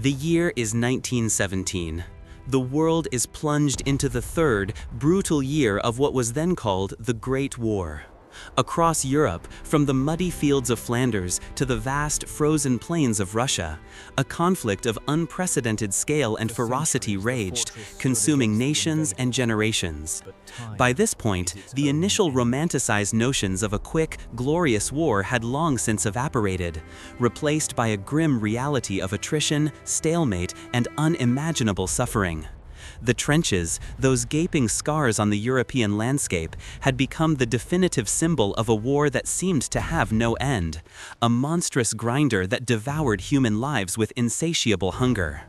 The year is 1917. The world is plunged into the third, brutal year of what was then called the Great War. Across Europe, from the muddy fields of Flanders to the vast frozen plains of Russia, a conflict of unprecedented scale and ferocity raged, consuming nations and generations. By this point, the initial romanticized notions of a quick, glorious war had long since evaporated, replaced by a grim reality of attrition, stalemate, and unimaginable suffering. The trenches, those gaping scars on the European landscape, had become the definitive symbol of a war that seemed to have no end, a monstrous grinder that devoured human lives with insatiable hunger.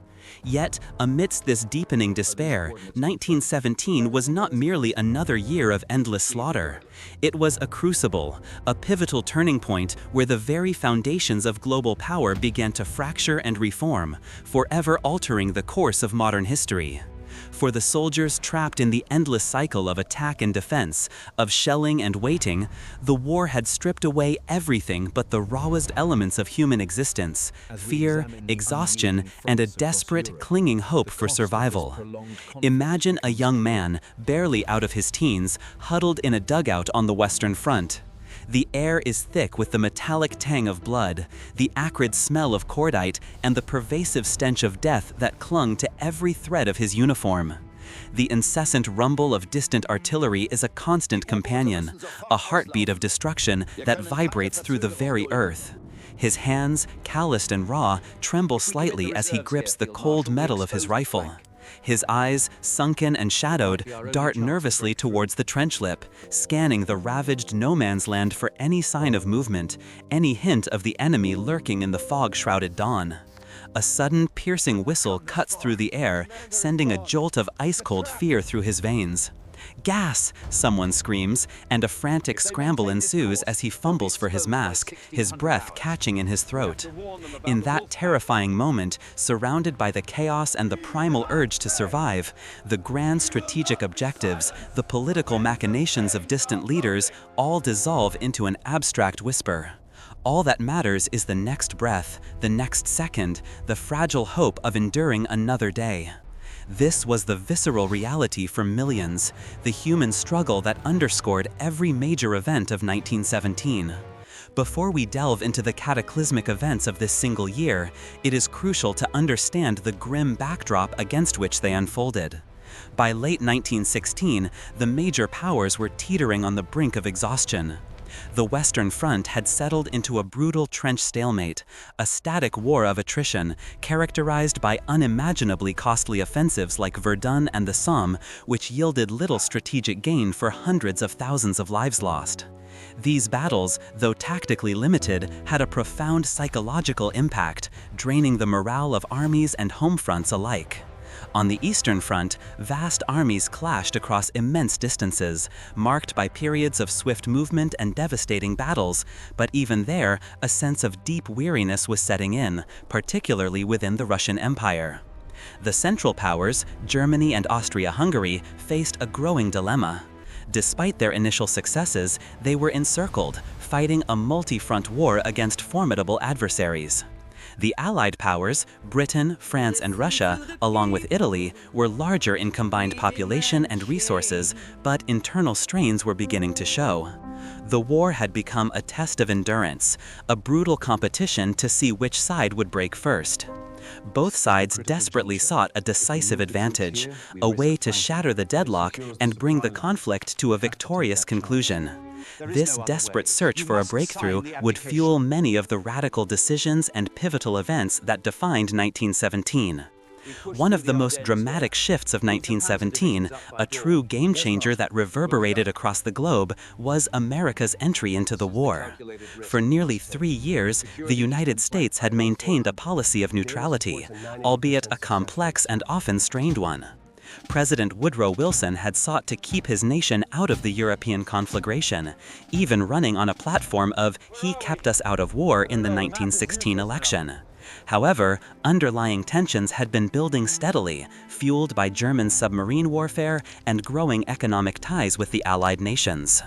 Yet, amidst this deepening despair, 1917 was not merely another year of endless slaughter. It was a crucible, a pivotal turning point where the very foundations of global power began to fracture and reform, forever altering the course of modern history. For the soldiers trapped in the endless cycle of attack and defense, of shelling and waiting, the war had stripped away everything but the rawest elements of human existence: fear, exhaustion, and a desperate, clinging hope for survival. Imagine a young man, barely out of his teens, huddled in a dugout on the Western Front. The air is thick with the metallic tang of blood, the acrid smell of cordite, and the pervasive stench of death that clung to every thread of his uniform. The incessant rumble of distant artillery is a constant companion, a heartbeat of destruction that vibrates through the very earth. His hands, calloused and raw, tremble slightly as he grips the cold metal of his rifle. His eyes, sunken and shadowed, dart nervously towards the trench lip, scanning the ravaged no-man's land for any sign of movement, any hint of the enemy lurking in the fog-shrouded dawn. A sudden, piercing whistle cuts through the air, sending a jolt of ice-cold fear through his veins. "Gas!" someone screams, and a frantic scramble ensues as he fumbles for his mask, his breath catching in his throat. In that terrifying moment, surrounded by the chaos and the primal urge to survive, the grand strategic objectives, the political machinations of distant leaders, all dissolve into an abstract whisper. All that matters is the next breath, the next second, the fragile hope of enduring another day. This was the visceral reality for millions, the human struggle that underscored every major event of 1917. Before we delve into the cataclysmic events of this single year, it is crucial to understand the grim backdrop against which they unfolded. By late 1916, the major powers were teetering on the brink of exhaustion. The Western Front had settled into a brutal trench stalemate, a static war of attrition characterized by unimaginably costly offensives like Verdun and the Somme, which yielded little strategic gain for hundreds of thousands of lives lost. These battles, though tactically limited, had a profound psychological impact, draining the morale of armies and home fronts alike. On the Eastern Front, vast armies clashed across immense distances, marked by periods of swift movement and devastating battles, but even there, a sense of deep weariness was setting in, particularly within the Russian Empire. The Central Powers, Germany and Austria-Hungary, faced a growing dilemma. Despite their initial successes, they were encircled, fighting a multi-front war against formidable adversaries. The Allied powers, Britain, France, and Russia, along with Italy, were larger in combined population and resources, but internal strains were beginning to show. The war had become a test of endurance, a brutal competition to see which side would break first. Both sides desperately sought a decisive advantage, a way to shatter the deadlock and bring the conflict to a victorious conclusion. This desperate search for a breakthrough would fuel many of the radical decisions and pivotal events that defined 1917. One of the most dramatic shifts of 1917, a true game-changer that reverberated across the globe, was America's entry into the war. For nearly 3 years, the United States had maintained a policy of neutrality, albeit a complex and often strained one. President Woodrow Wilson had sought to keep his nation out of the European conflagration, even running on a platform of "he kept us out of war" in the 1916 election. However, underlying tensions had been building steadily, fueled by German submarine warfare and growing economic ties with the Allied nations.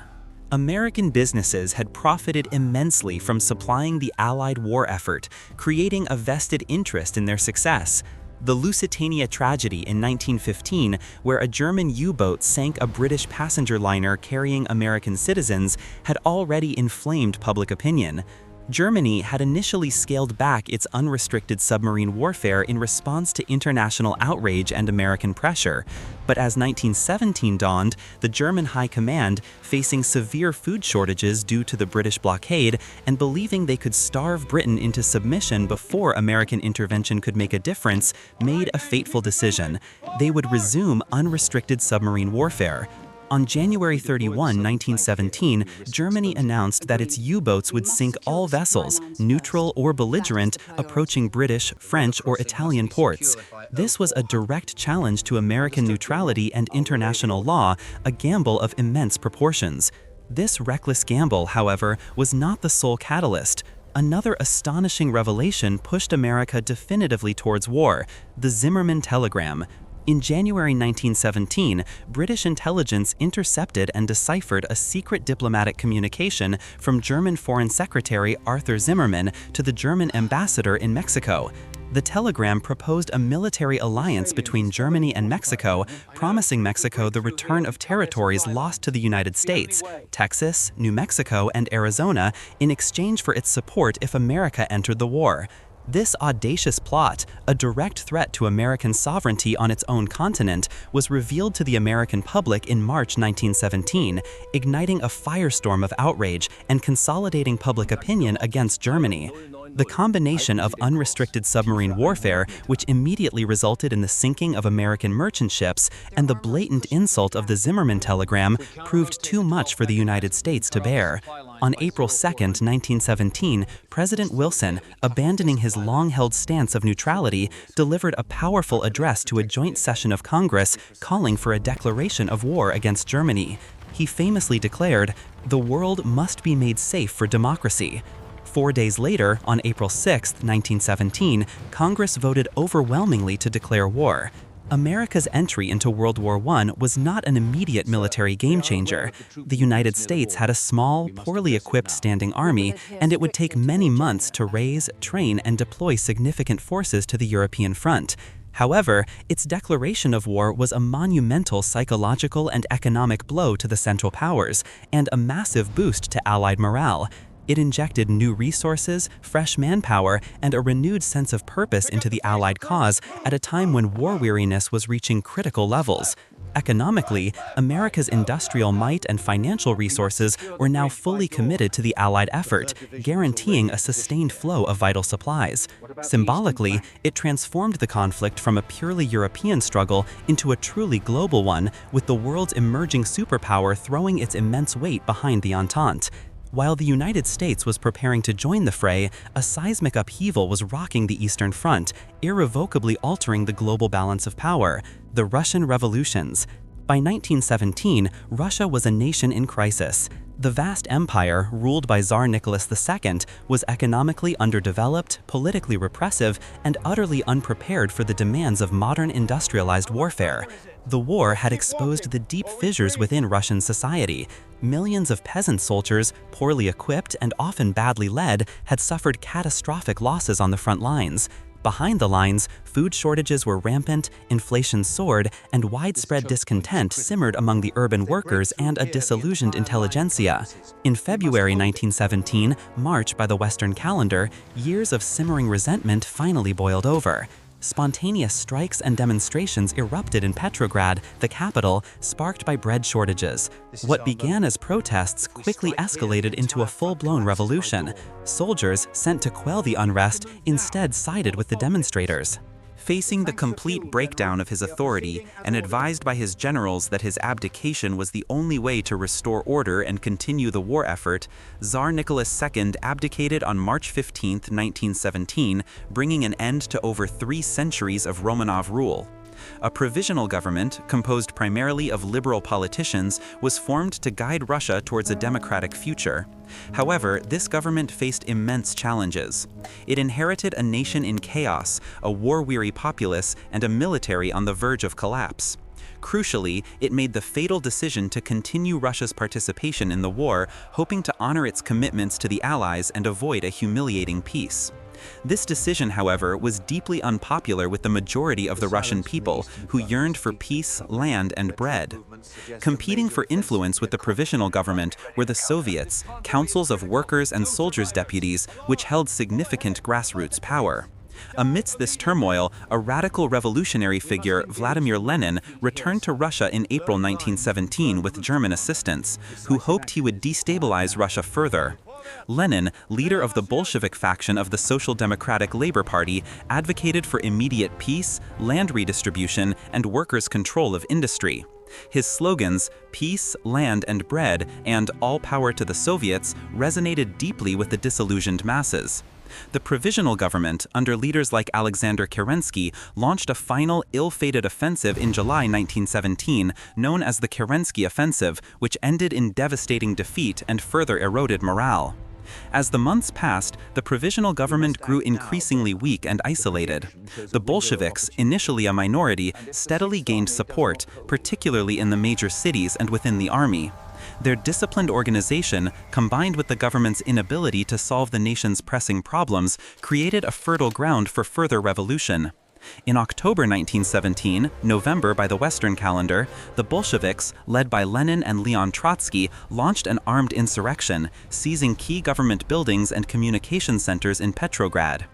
American businesses had profited immensely from supplying the Allied war effort, creating a vested interest in their success. The Lusitania tragedy in 1915, where a German U-boat sank a British passenger liner carrying American citizens, had already inflamed public opinion. Germany had initially scaled back its unrestricted submarine warfare in response to international outrage and American pressure. But as 1917 dawned, the German High Command, facing severe food shortages due to the British blockade and believing they could starve Britain into submission before American intervention could make a difference, made a fateful decision. They would resume unrestricted submarine warfare. On January 31, 1917, Germany announced that its U-boats would sink all vessels, neutral or belligerent, approaching British, French, or Italian ports. This was a direct challenge to American neutrality and international law, a gamble of immense proportions. This reckless gamble, however, was not the sole catalyst. Another astonishing revelation pushed America definitively towards war: the Zimmermann telegram. In January 1917, British intelligence intercepted and deciphered a secret diplomatic communication from German Foreign Secretary Arthur Zimmermann to the German ambassador in Mexico. The telegram proposed a military alliance between Germany and Mexico, promising Mexico the return of territories lost to the United States, Texas, New Mexico, and Arizona, in exchange for its support if America entered the war. This audacious plot, a direct threat to American sovereignty on its own continent, was revealed to the American public in March 1917, igniting a firestorm of outrage and consolidating public opinion against Germany. The combination of unrestricted submarine warfare, which immediately resulted in the sinking of American merchant ships, and the blatant insult of the Zimmermann telegram, proved too much for the United States to bear. On April 2, 1917, President Wilson, abandoning his long-held stance of neutrality, delivered a powerful address to a joint session of Congress calling for a declaration of war against Germany. He famously declared, "The world must be made safe for democracy." 4 days later, on April 6, 1917, Congress voted overwhelmingly to declare war. America's entry into World War I was not an immediate military game-changer. The United States had a small, poorly equipped standing army, and it would take many months to raise, train, and deploy significant forces to the European front. However, its declaration of war was a monumental psychological and economic blow to the Central Powers, and a massive boost to Allied morale. It injected new resources, fresh manpower, and a renewed sense of purpose into the Allied cause at a time when war weariness was reaching critical levels. Economically, America's industrial might and financial resources were now fully committed to the Allied effort, guaranteeing a sustained flow of vital supplies. Symbolically, it transformed the conflict from a purely European struggle into a truly global one, with the world's emerging superpower throwing its immense weight behind the Entente. While the United States was preparing to join the fray, a seismic upheaval was rocking the Eastern Front, irrevocably altering the global balance of power: the Russian revolutions. By 1917, Russia was a nation in crisis. The vast empire, ruled by Tsar Nicholas II, was economically underdeveloped, politically repressive, and utterly unprepared for the demands of modern industrialized warfare. The war had exposed the deep fissures within Russian society. Millions of peasant soldiers, poorly equipped and often badly led, had suffered catastrophic losses on the front lines. Behind the lines, food shortages were rampant, inflation soared, and widespread discontent simmered among the urban workers and a disillusioned intelligentsia. In February 1917, March by the Western calendar, years of simmering resentment finally boiled over. Spontaneous strikes and demonstrations erupted in Petrograd, the capital, sparked by bread shortages. What began as protests quickly escalated into a full-blown revolution. Soldiers, sent to quell the unrest, instead sided with the demonstrators. Facing the complete breakdown of his authority and advised by his generals that his abdication was the only way to restore order and continue the war effort, Tsar Nicholas II abdicated on March 15, 1917, bringing an end to over 3 centuries of Romanov rule. A provisional government, composed primarily of liberal politicians, was formed to guide Russia towards a democratic future. However, this government faced immense challenges. It inherited a nation in chaos, a war-weary populace, and a military on the verge of collapse. Crucially, it made the fatal decision to continue Russia's participation in the war, hoping to honor its commitments to the Allies and avoid a humiliating peace. This decision, however, was deeply unpopular with the majority of the Russian people, who yearned for peace, land, and bread. Competing for influence with the provisional government were the Soviets, councils of workers' and soldiers' deputies, which held significant grassroots power. Amidst this turmoil, a radical revolutionary figure, Vladimir Lenin, returned to Russia in April 1917 with German assistance, who hoped he would destabilize Russia further. Lenin, leader of the Bolshevik faction of the Social Democratic Labor Party, advocated for immediate peace, land redistribution, and workers' control of industry. His slogans, "Peace, Land, and Bread," and "All Power to the Soviets," resonated deeply with the disillusioned masses. The provisional government, under leaders like Alexander Kerensky, launched a final, ill-fated offensive in July 1917, known as the Kerensky Offensive, which ended in devastating defeat and further eroded morale. As the months passed, the provisional government grew increasingly weak and isolated. The Bolsheviks, initially a minority, steadily gained support, particularly in the major cities and within the army. Their disciplined organization, combined with the government's inability to solve the nation's pressing problems, created a fertile ground for further revolution. In October 1917, November by the Western calendar, the Bolsheviks, led by Lenin and Leon Trotsky, launched an armed insurrection, seizing key government buildings and communication centers in Petrograd.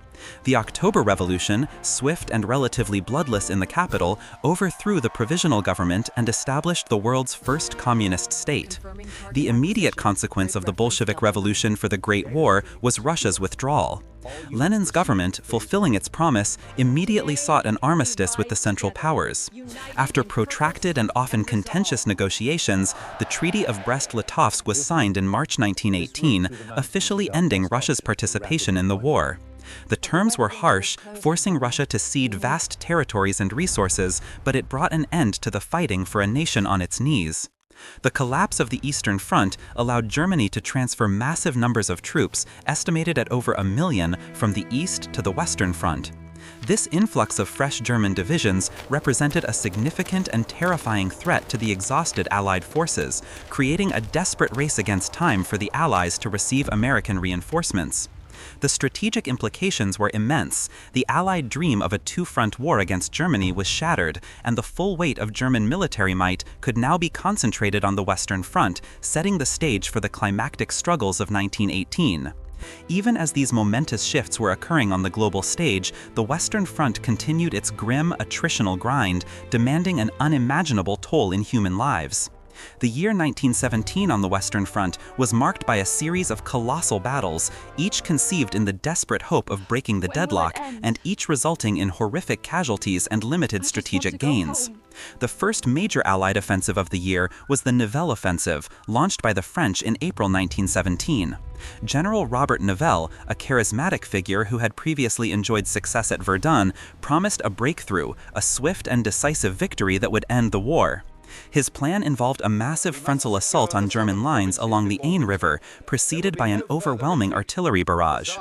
The October Revolution, swift and relatively bloodless in the capital, overthrew the provisional government and established the world's first communist state. The immediate consequence of the Bolshevik Revolution for the Great War was Russia's withdrawal. Lenin's government, fulfilling its promise, immediately sought an armistice with the Central Powers. After protracted and often contentious negotiations, the Treaty of Brest-Litovsk was signed in March 1918, officially ending Russia's participation in the war. The terms were harsh, forcing Russia to cede vast territories and resources, but it brought an end to the fighting for a nation on its knees. The collapse of the Eastern Front allowed Germany to transfer massive numbers of troops, estimated at over 1 million, from the East to the Western Front. This influx of fresh German divisions represented a significant and terrifying threat to the exhausted Allied forces, creating a desperate race against time for the Allies to receive American reinforcements. The strategic implications were immense. The Allied dream of a two-front war against Germany was shattered, and the full weight of German military might could now be concentrated on the Western Front, setting the stage for the climactic struggles of 1918. Even as these momentous shifts were occurring on the global stage, the Western Front continued its grim, attritional grind, demanding an unimaginable toll in human lives. The year 1917 on the Western Front was marked by a series of colossal battles, each conceived in the desperate hope of breaking the deadlock, and each resulting in horrific casualties and limited strategic gains. The first major Allied offensive of the year was the Nivelle Offensive, launched by the French in April 1917. General Robert Nivelle, a charismatic figure who had previously enjoyed success at Verdun, promised a breakthrough, a swift and decisive victory that would end the war. His plan involved a massive frontal assault on German lines along the Aisne River, preceded by an overwhelming artillery barrage.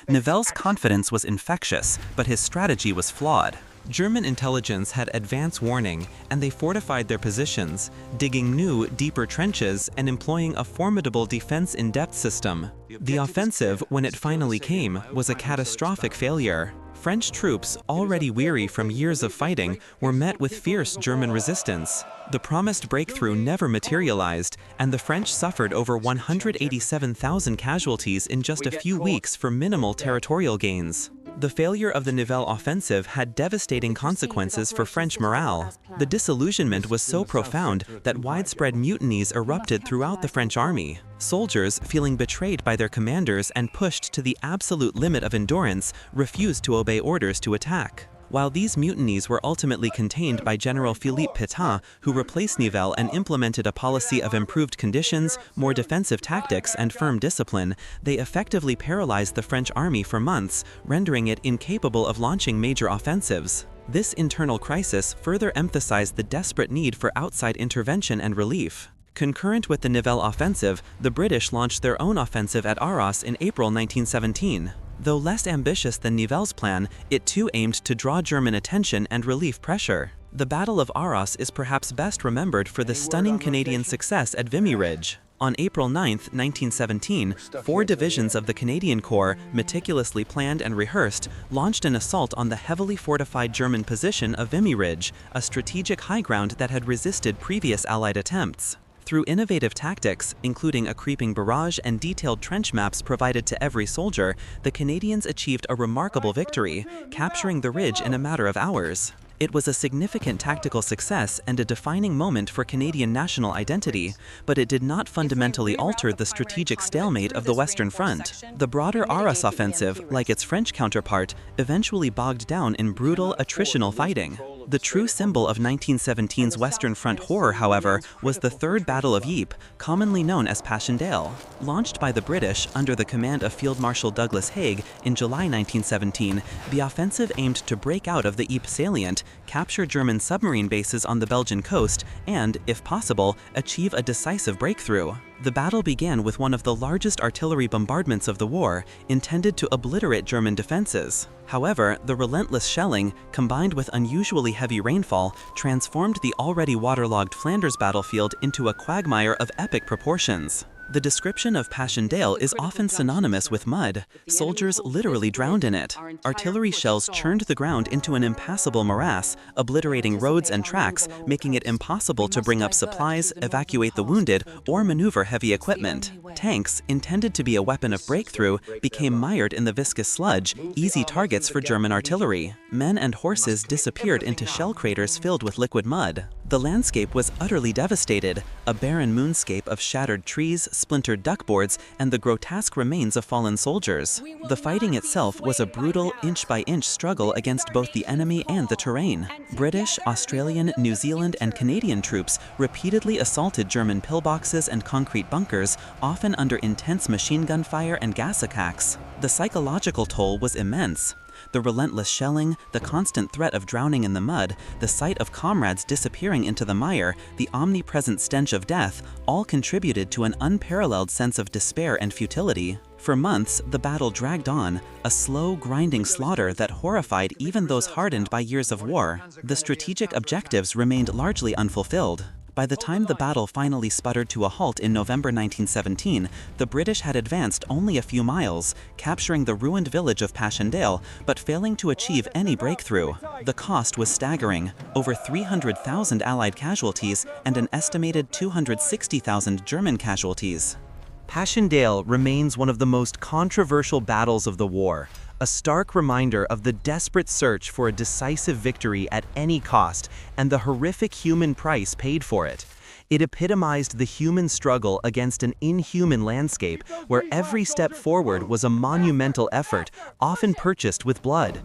Nivelle's confidence was infectious, but his strategy was flawed. German intelligence had advance warning, and they fortified their positions, digging new, deeper trenches and employing a formidable defense-in-depth system. The offensive, when it finally came, was a catastrophic failure. French troops, already weary from years of fighting, were met with fierce German resistance. The promised breakthrough never materialized, and the French suffered over 187,000 casualties in just a few weeks for minimal territorial gains. The failure of the Nivelle offensive had devastating consequences for French morale. The disillusionment was so profound that widespread mutinies erupted throughout the French army. Soldiers, feeling betrayed by their commanders and pushed to the absolute limit of endurance, refused to obey orders to attack. While these mutinies were ultimately contained by General Philippe Pétain, who replaced Nivelle and implemented a policy of improved conditions, more defensive tactics, and firm discipline, they effectively paralyzed the French army for months, rendering it incapable of launching major offensives. This internal crisis further emphasized the desperate need for outside intervention and relief. Concurrent with the Nivelle offensive, the British launched their own offensive at Arras in April 1917. Though less ambitious than Nivelle's plan, it too aimed to draw German attention and relieve pressure. The Battle of Arras is perhaps best remembered for the stunning Canadian success at Vimy Ridge. On April 9, 1917, 4 divisions of the Canadian Corps, meticulously planned and rehearsed, launched an assault on the heavily fortified German position of Vimy Ridge, a strategic high ground that had resisted previous Allied attempts. Through innovative tactics, including a creeping barrage and detailed trench maps provided to every soldier, the Canadians achieved a remarkable victory, capturing the ridge in a matter of hours. It was a significant tactical success and a defining moment for Canadian national identity, but it did not fundamentally alter the strategic stalemate of the Western Front. The broader Arras offensive, like its French counterpart, eventually bogged down in brutal, attritional fighting. The true symbol of 1917's Western Front horror, however, was the Third Battle of Ypres, commonly known as Passchendaele. Launched by the British under the command of Field Marshal Douglas Haig in July 1917, the offensive aimed to break out of the Ypres salient, capture German submarine bases on the Belgian coast, and, if possible, achieve a decisive breakthrough. The battle began with one of the largest artillery bombardments of the war, intended to obliterate German defenses. However, the relentless shelling, combined with unusually heavy rainfall, transformed the already waterlogged Flanders battlefield into a quagmire of epic proportions. The description of Passchendaele is often synonymous with mud. Soldiers literally drowned in it. Artillery shells churned the ground into an impassable morass, obliterating roads and tracks, making it impossible to bring up supplies, evacuate the wounded, or maneuver heavy equipment. Tanks, intended to be a weapon of breakthrough, became mired in the viscous sludge, easy targets for German artillery. Men and horses disappeared into shell craters filled with liquid mud. The landscape was utterly devastated, a barren moonscape of shattered trees, splintered duckboards, and the grotesque remains of fallen soldiers. The fighting itself was a brutal, inch-by-inch struggle against both the enemy and the terrain. British, Australian, New Zealand, and Canadian troops repeatedly assaulted German pillboxes and concrete bunkers, often under intense machine gun fire and gas attacks. The psychological toll was immense. The relentless shelling, the constant threat of drowning in the mud, the sight of comrades disappearing into the mire, the omnipresent stench of death, all contributed to an unparalleled sense of despair and futility. For months, the battle dragged on, a slow, grinding slaughter that horrified even those hardened by years of war. The strategic objectives remained largely unfulfilled. By the time the battle finally sputtered to a halt in November 1917, the British had advanced only a few miles, capturing the ruined village of Passchendaele, but failing to achieve any breakthrough. The cost was staggering: over 300,000 Allied casualties and an estimated 260,000 German casualties. Passchendaele remains one of the most controversial battles of the war, a stark reminder of the desperate search for a decisive victory at any cost and the horrific human price paid for it. It epitomized the human struggle against an inhuman landscape where every step forward was a monumental effort, often purchased with blood.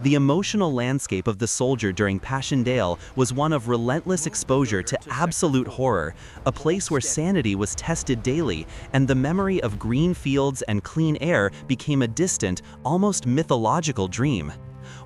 The emotional landscape of the soldier during Passchendaele was one of relentless exposure to absolute horror, a place where sanity was tested daily, and the memory of green fields and clean air became a distant, almost mythological dream.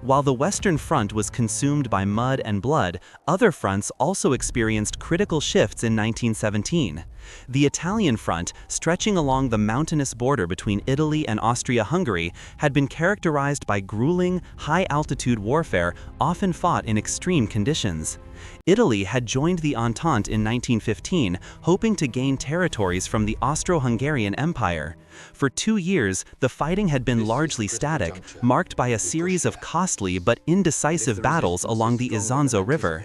While the Western Front was consumed by mud and blood, other fronts also experienced critical shifts in 1917. The Italian front, stretching along the mountainous border between Italy and Austria-Hungary, had been characterized by grueling, high-altitude warfare, often fought in extreme conditions. Italy had joined the Entente in 1915, hoping to gain territories from the Austro-Hungarian Empire. For 2 years, the fighting had been largely static, marked by a series of costly but indecisive battles along the Isonzo River.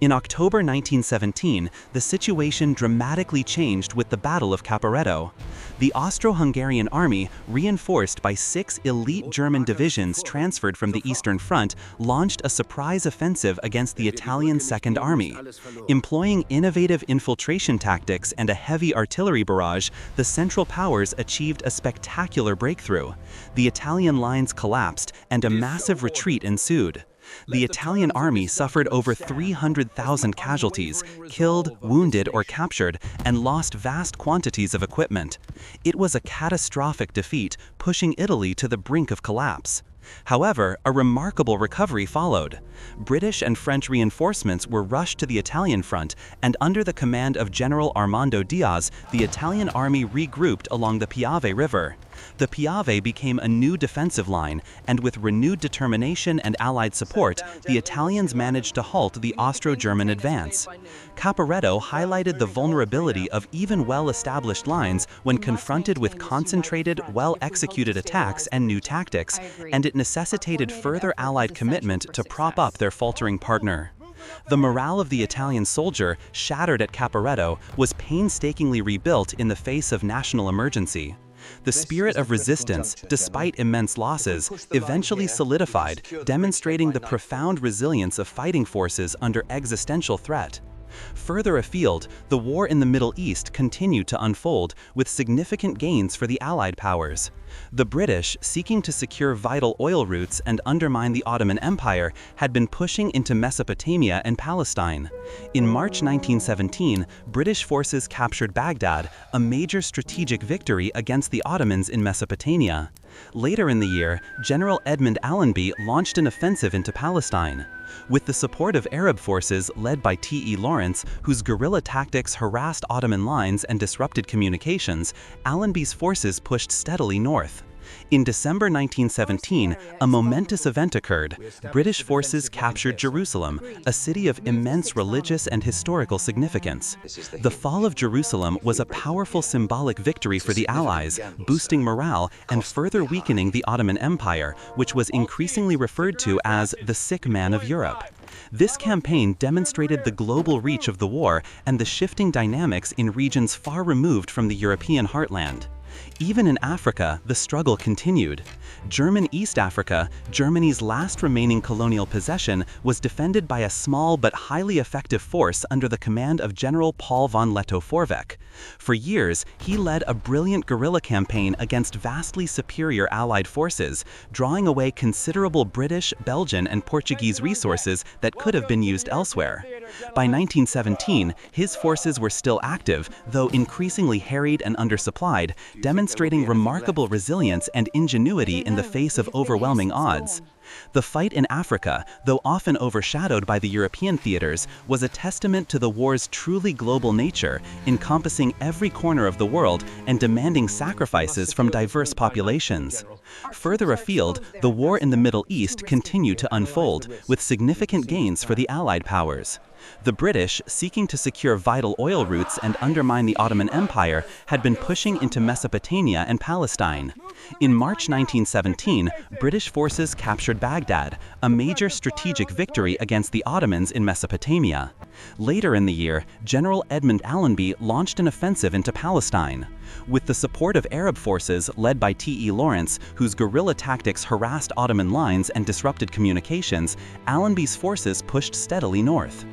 In October 1917, the situation dramatically changed with the Battle of Caporetto. The Austro-Hungarian army, reinforced by 6 elite German divisions transferred from the Eastern Front, launched a surprise offensive against the Italian Second Army. Employing innovative infiltration tactics and a heavy artillery barrage, the Central Powers achieved a spectacular breakthrough. The Italian lines collapsed, and a massive retreat ensued. The Italian army suffered over 300,000 casualties, killed, wounded, or captured, and lost vast quantities of equipment. It was a catastrophic defeat, pushing Italy to the brink of collapse. However, a remarkable recovery followed. British and French reinforcements were rushed to the Italian front, and under the command of General Armando Diaz, the Italian army regrouped along the Piave River. The Piave became a new defensive line, and with renewed determination and Allied support, the Italians managed to halt the Austro-German advance. Caporetto highlighted the vulnerability of even well-established lines when confronted with concentrated, well-executed attacks and new tactics, and it necessitated further Allied commitment to prop up their faltering partner. The morale of the Italian soldier, shattered at Caporetto, was painstakingly rebuilt in the face of national emergency. The spirit of resistance, despite immense losses, eventually solidified, demonstrating the profound resilience of fighting forces under existential threat. Further afield, the war in the Middle East continued to unfold, with significant gains for the Allied powers. The British, seeking to secure vital oil routes and undermine the Ottoman Empire, had been pushing into Mesopotamia and Palestine. In March 1917, British forces captured Baghdad, a major strategic victory against the Ottomans in Mesopotamia. Later in the year, General Edmund Allenby launched an offensive into Palestine. With the support of Arab forces led by T.E. Lawrence, whose guerrilla tactics harassed Ottoman lines and disrupted communications, Allenby's forces pushed steadily north. In December 1917, a momentous event occurred. British forces captured Jerusalem, a city of immense religious and historical significance. The fall of Jerusalem was a powerful symbolic victory for the Allies, boosting morale and further weakening the Ottoman Empire, which was increasingly referred to as the sick man of Europe. This campaign demonstrated the global reach of the war and the shifting dynamics in regions far removed from the European heartland. Even in Africa, the struggle continued. German East Africa, Germany's last remaining colonial possession, was defended by a small but highly effective force under the command of General Paul von Lettow-Vorbeck. For years, he led a brilliant guerrilla campaign against vastly superior Allied forces, drawing away considerable British, Belgian, and Portuguese resources that could have been used elsewhere. By 1917, his forces were still active, though increasingly harried and undersupplied, demonstrating remarkable resilience and ingenuity in the face of overwhelming odds. The fight in Africa, though often overshadowed by the European theaters, was a testament to the war's truly global nature, encompassing every corner of the world and demanding sacrifices from diverse populations. Further afield, the war in the Middle East continued to unfold, with significant gains for the Allied powers. The British, seeking to secure vital oil routes and undermine the Ottoman Empire, had been pushing into Mesopotamia and Palestine. In March 1917, British forces captured Baghdad, a major strategic victory against the Ottomans in Mesopotamia. Later in the year, General Edmund Allenby launched an offensive into Palestine. With the support of Arab forces led by T.E. Lawrence, whose guerrilla tactics harassed Ottoman lines and disrupted communications, Allenby's forces pushed steadily north.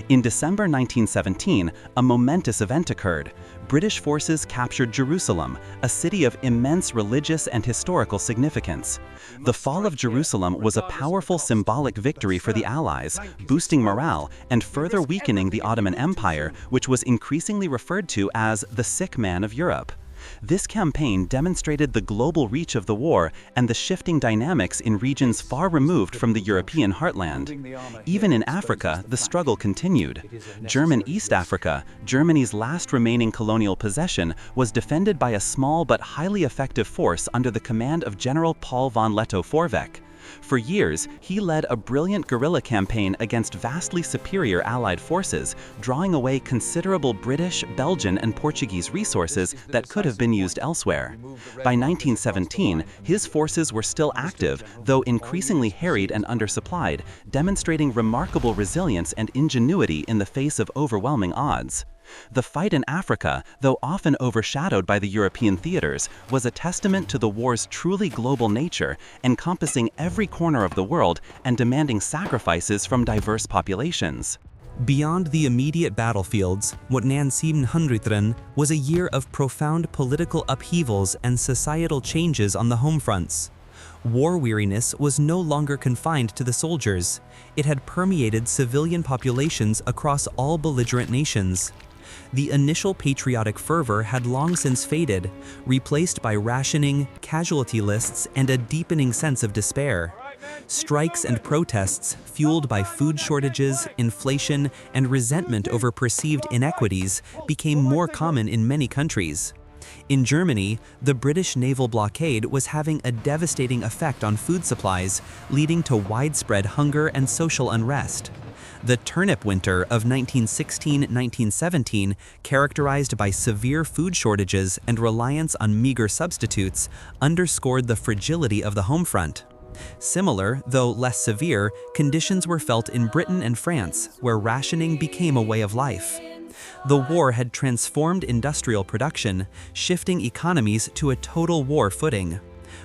In December 1917, a momentous event occurred. British forces captured Jerusalem, a city of immense religious and historical significance. The fall of Jerusalem was a powerful symbolic victory for the Allies, boosting morale and further weakening the Ottoman Empire, which was increasingly referred to as the sick man of Europe. This campaign demonstrated the global reach of the war and the shifting dynamics in regions far removed from the European heartland. Even in Africa, the struggle continued. German East Africa, Germany's last remaining colonial possession, was defended by a small but highly effective force under the command of General Paul von Lettow-Vorbeck. For years, he led a brilliant guerrilla campaign against vastly superior Allied forces, drawing away considerable British, Belgian, and Portuguese resources that could have been used elsewhere. By 1917, his forces were still active, though increasingly harried and undersupplied, demonstrating remarkable resilience and ingenuity in the face of overwhelming odds. The fight in Africa, though often overshadowed by the European theaters, was a testament to the war's truly global nature, encompassing every corner of the world and demanding sacrifices from diverse populations. Beyond the immediate battlefields, what 1917 was a year of profound political upheavals and societal changes on the home fronts. War weariness was no longer confined to the soldiers. It had permeated civilian populations across all belligerent nations. The initial patriotic fervor had long since faded, replaced by rationing, casualty lists, and a deepening sense of despair. Strikes and protests, fueled by food shortages, inflation, and resentment over perceived inequities, became more common in many countries. In Germany, the British naval blockade was having a devastating effect on food supplies, leading to widespread hunger and social unrest. The turnip winter of 1916-1917, characterized by severe food shortages and reliance on meager substitutes, underscored the fragility of the home front. Similar, though less severe, conditions were felt in Britain and France, where rationing became a way of life. The war had transformed industrial production, shifting economies to a total war footing.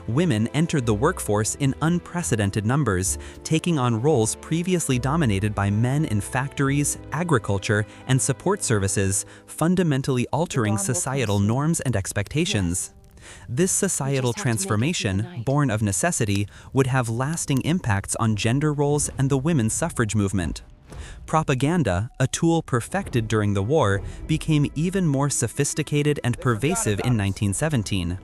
Women entered the workforce in unprecedented numbers, taking on roles previously dominated by men in factories, agriculture, and support services, fundamentally altering societal norms and expectations. This societal transformation, born of necessity, would have lasting impacts on gender roles and the women's suffrage movement. Propaganda, a tool perfected during the war, became even more sophisticated and pervasive in 1917.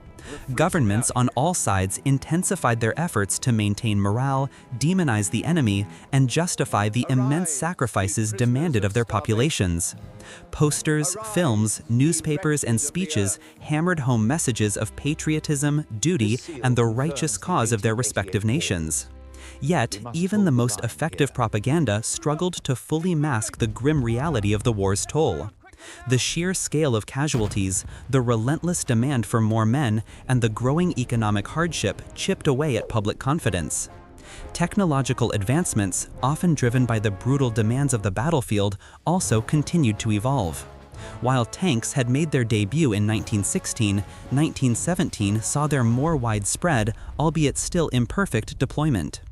Governments on all sides intensified their efforts to maintain morale, demonize the enemy, and justify the immense sacrifices demanded of their populations. Posters, films, newspapers, and speeches hammered home messages of patriotism, duty, and the righteous cause of their respective nations. Yet, even the most effective propaganda struggled to fully mask the grim reality of the war's toll. The sheer scale of casualties, the relentless demand for more men, and the growing economic hardship chipped away at public confidence. Technological advancements, often driven by the brutal demands of the battlefield, also continued to evolve. While tanks had made their debut in 1916, 1917 saw their more widespread, albeit still imperfect, deployment.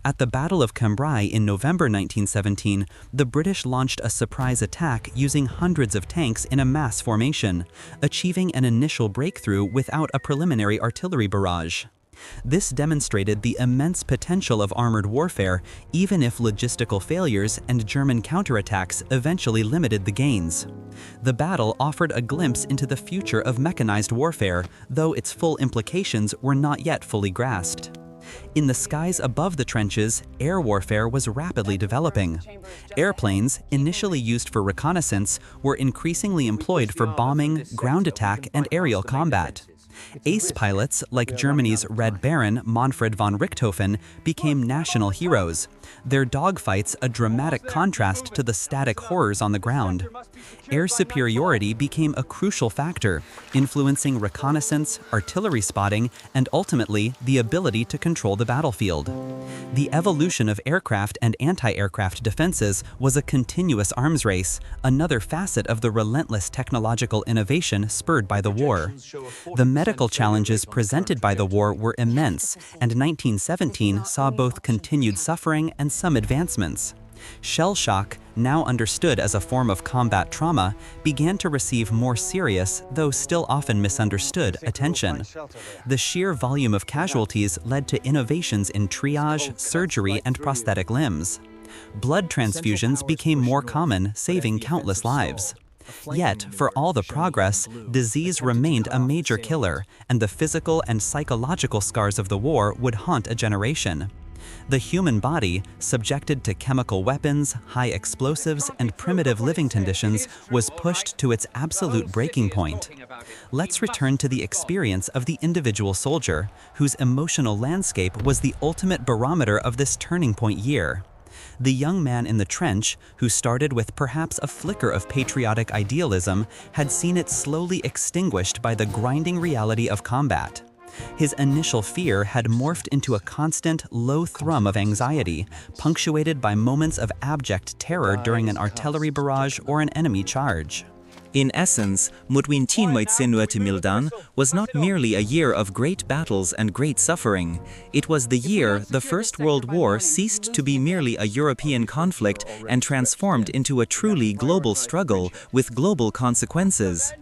At the Battle of Cambrai in November 1917, the British launched a surprise attack using hundreds of tanks in a mass formation, achieving an initial breakthrough without a preliminary artillery barrage. This demonstrated the immense potential of armored warfare, even if logistical failures and German counterattacks eventually limited the gains. The battle offered a glimpse into the future of mechanized warfare, though its full implications were not yet fully grasped. In the skies above the trenches, air warfare was rapidly developing. Airplanes, initially used for reconnaissance, were increasingly employed for bombing, ground attack, and aerial combat. Ace pilots, like Germany's Red Baron Manfred von Richthofen, became national heroes, their dogfights a dramatic contrast to the static horrors on the ground. Air superiority became a crucial factor, influencing reconnaissance, artillery spotting, and ultimately the ability to control the battlefield. The evolution of aircraft and anti-aircraft defenses was a continuous arms race, another facet of the relentless technological innovation spurred by the war. The medical challenges presented by the war were immense, and 1917 saw both continued suffering and some advancements. Shell shock, now understood as a form of combat trauma, began to receive more serious, though still often misunderstood, attention. The sheer volume of casualties led to innovations in triage, surgery, and prosthetic limbs. Blood transfusions became more common, saving countless lives. Yet, for all the progress, disease remained a major killer, and the physical and psychological scars of the war would haunt a generation. The human body, subjected to chemical weapons, high explosives, and primitive living conditions, was pushed to its absolute breaking point. Let's return to the experience of the individual soldier, whose emotional landscape was the ultimate barometer of this turning point year. The young man in the trench, who started with perhaps a flicker of patriotic idealism, had seen it slowly extinguished by the grinding reality of combat. His initial fear had morphed into a constant, low thrum of anxiety, punctuated by moments of abject terror during an artillery barrage or an enemy charge. In essence, Mutwin Tinmoit Sinuati Mildan was not merely a year of great battles and great suffering. It was the year the First World War ceased to be merely a European conflict and transformed into a truly global struggle with global consequences.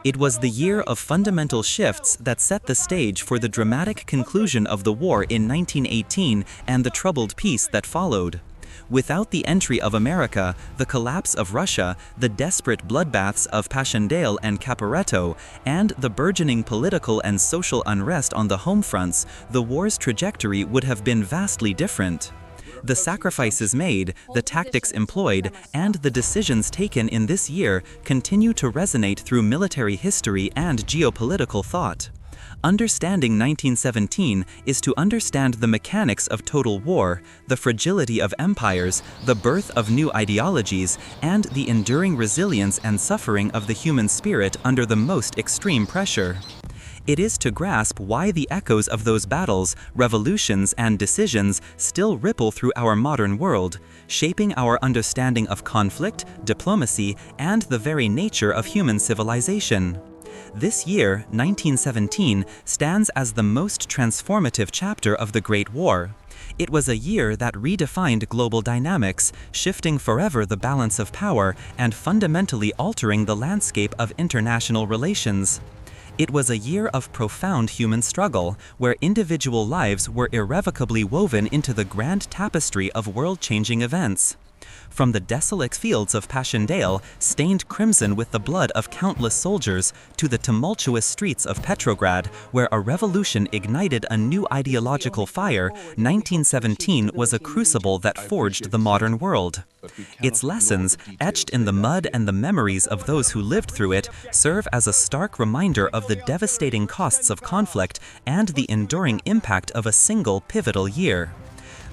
It was the year of fundamental shifts that set the stage for the dramatic conclusion of the war in 1918 and the troubled peace that followed. Without the entry of America, the collapse of Russia, the desperate bloodbaths of Passchendaele and Caporetto, and the burgeoning political and social unrest on the home fronts, the war's trajectory would have been vastly different. The sacrifices made, the tactics employed, and the decisions taken in this year continue to resonate through military history and geopolitical thought. Understanding 1917 is to understand the mechanics of total war, the fragility of empires, the birth of new ideologies, and the enduring resilience and suffering of the human spirit under the most extreme pressure. It is to grasp why the echoes of those battles, revolutions, and decisions still ripple through our modern world, shaping our understanding of conflict, diplomacy, and the very nature of human civilization. This year, 1917, stands as the most transformative chapter of the Great War. It was a year that redefined global dynamics, shifting forever the balance of power and fundamentally altering the landscape of international relations. It was a year of profound human struggle, where individual lives were irrevocably woven into the grand tapestry of world-changing events. From the desolate fields of Passchendaele, stained crimson with the blood of countless soldiers, to the tumultuous streets of Petrograd, where a revolution ignited a new ideological fire, 1917 was a crucible that forged the modern world. Its lessons, etched in the mud and the memories of those who lived through it, serve as a stark reminder of the devastating costs of conflict and the enduring impact of a single pivotal year.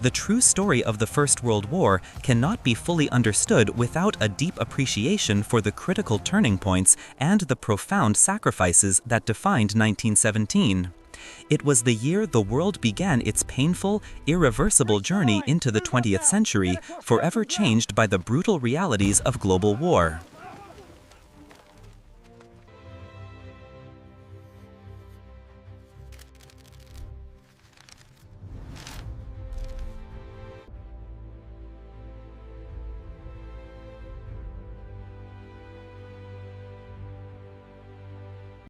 The true story of the First World War cannot be fully understood without a deep appreciation for the critical turning points and the profound sacrifices that defined 1917. It was the year the world began its painful, irreversible journey into the 20th century, forever changed by the brutal realities of global war.